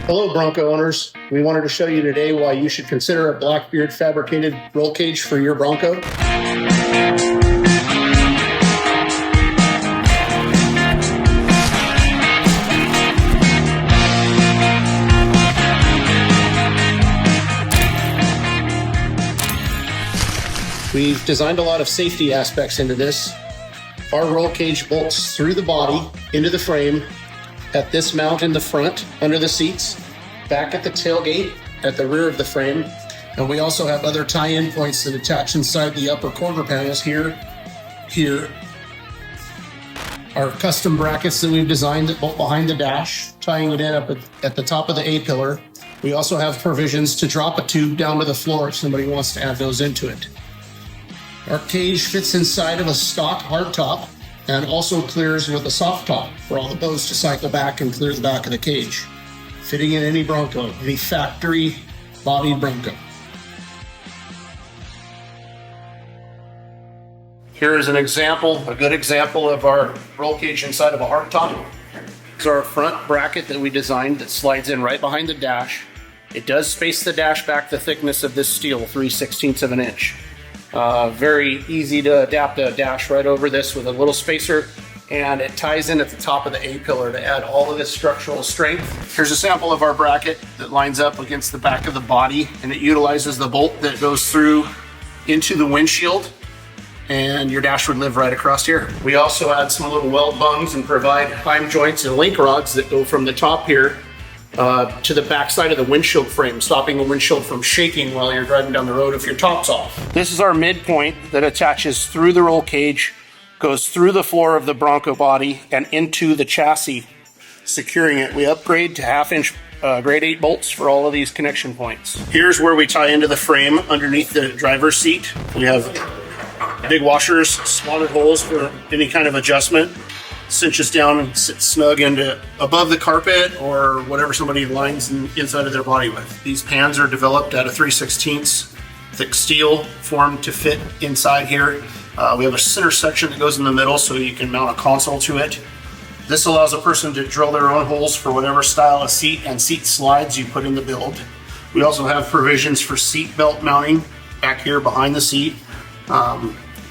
Hello, Bronco owners. We wanted to show you today why you should consider a Blackbeard fabricated roll cage for your Bronco. We've designed a lot of safety aspects into this. Our roll cage bolts through the body into the frame at this mount in the front under the seats, back at the tailgate at the rear of the frame, and we also have other tie-in points that attach inside the upper quarter panels here. Our custom brackets that we've designed that bolt behind the dash, tying it in up at the top of the A-pillar. We also have provisions to drop a tube down to the floor if somebody wants to add those into it. Our cage fits inside of a stock hardtop and also clears with a soft top for all the bows to cycle back and clear the back of the cage. Fitting in any Bronco, any factory bodied Bronco. Here is an example, a good example of our roll cage inside of a hardtop. It's our front bracket that we designed that slides in right behind the dash. It does space the dash back the thickness of this steel, 3/16 of an inch. Very easy to adapt a dash right over this with a little spacer, and it ties in at the top of the A-pillar to add all of this structural strength. Here's a sample of our bracket that lines up against the back of the body, and it utilizes the bolt that goes through into the windshield, and your dash would live right across here. We also add some little weld bungs and provide heim joints and link rods that go from the top here to the back side of the windshield frame, stopping the windshield from shaking while you're driving down the road if your top's off. This is our midpoint that attaches through the roll cage, goes through the floor of the Bronco body and into the chassis, securing it. We upgrade to 1/2-inch grade 8 bolts for all of these connection points. Here's where we tie into the frame underneath the driver's seat. We have big washers, slotted holes for any kind of adjustment. Cinches down and sits snug into above the carpet or whatever somebody lines inside of their body with. These pans are developed out of 3/16 thick steel formed to fit inside here. We have a center section that goes in the middle so you can mount a console to it. This allows a person to drill their own holes for whatever style of seat and seat slides you put in the build. We also have provisions for seat belt mounting back here behind the seat.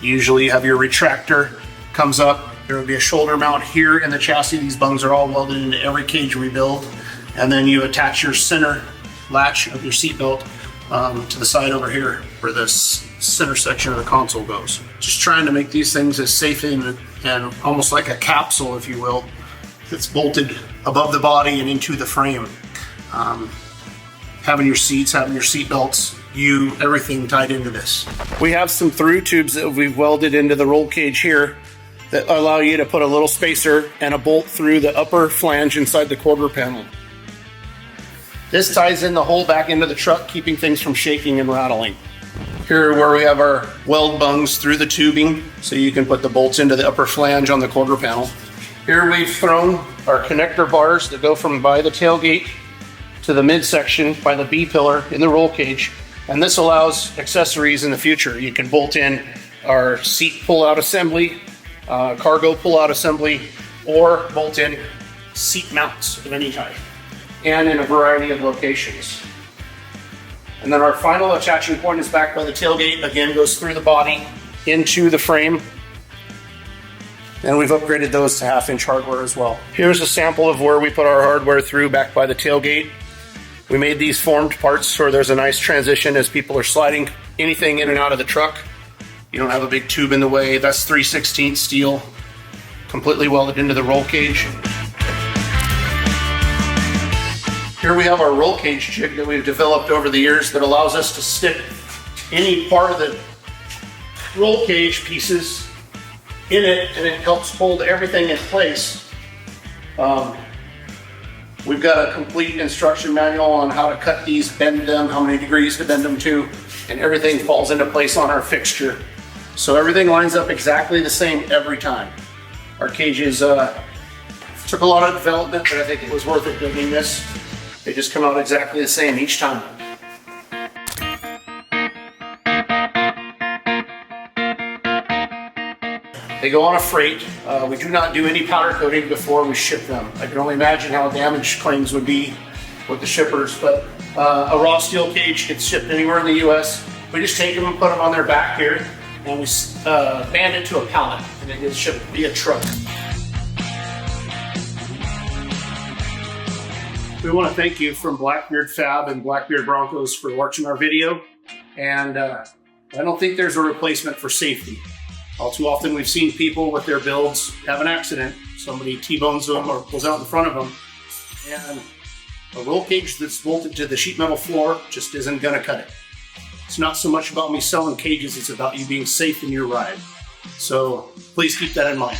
Usually you have your retractor comes up. There will be a shoulder mount here in the chassis. These bungs are all welded into every cage we build. And then you attach your center latch of your seat belt to the side over here where this center section of the console goes. Just trying to make these things as safe and almost like a capsule, if you will, that's bolted above the body and into the frame. Having your seats, having your seat belts, everything tied into this. We have some through tubes that we've welded into the roll cage here that allow you to put a little spacer and a bolt through the upper flange inside the quarter panel. This ties in the hole back into the truck, keeping things from shaking and rattling. Here where we have our weld bungs through the tubing, so you can put the bolts into the upper flange on the quarter panel. Here we've thrown our connector bars that go from by the tailgate to the midsection by the B-pillar in the roll cage, and this allows accessories in the future. You can bolt in our seat pull-out assembly, cargo pull-out assembly, or bolt in seat mounts of any type, and in a variety of locations. And then our final attaching point is back by the tailgate. Again, goes through the body into the frame, and we've upgraded those to 1/2-inch hardware as well. Here's a sample of where we put our hardware through back by the tailgate. We made these formed parts so there's a nice transition as people are sliding anything in and out of the truck. You don't have a big tube in the way. That's 3/16 steel, completely welded into the roll cage. Here we have our roll cage jig that we've developed over the years that allows us to stick any part of the roll cage pieces in it, and it helps hold everything in place. We've got a complete instruction manual on how to cut these, bend them, how many degrees to bend them to, and everything falls into place on our fixture. So everything lines up exactly the same every time. Our cages took a lot of development, but I think it was worth it building this. They just come out exactly the same each time. They go on a freight. We do not do any powder coating before we ship them. I can only imagine how damage claims would be with the shippers, but a raw steel cage gets shipped anywhere in the U.S. We just take them and put them on their back here, and we band it to a pallet, and it gets shipped via truck. We want to thank you from Blackbeard Fab and Blackbeard Broncos for watching our video, and I don't think there's a replacement for safety. All too often we've seen people with their builds have an accident. Somebody T-bones them or pulls out in front of them, and a roll cage that's bolted to the sheet metal floor just isn't going to cut it. It's not so much about me selling cages, it's about you being safe in your ride. So please keep that in mind.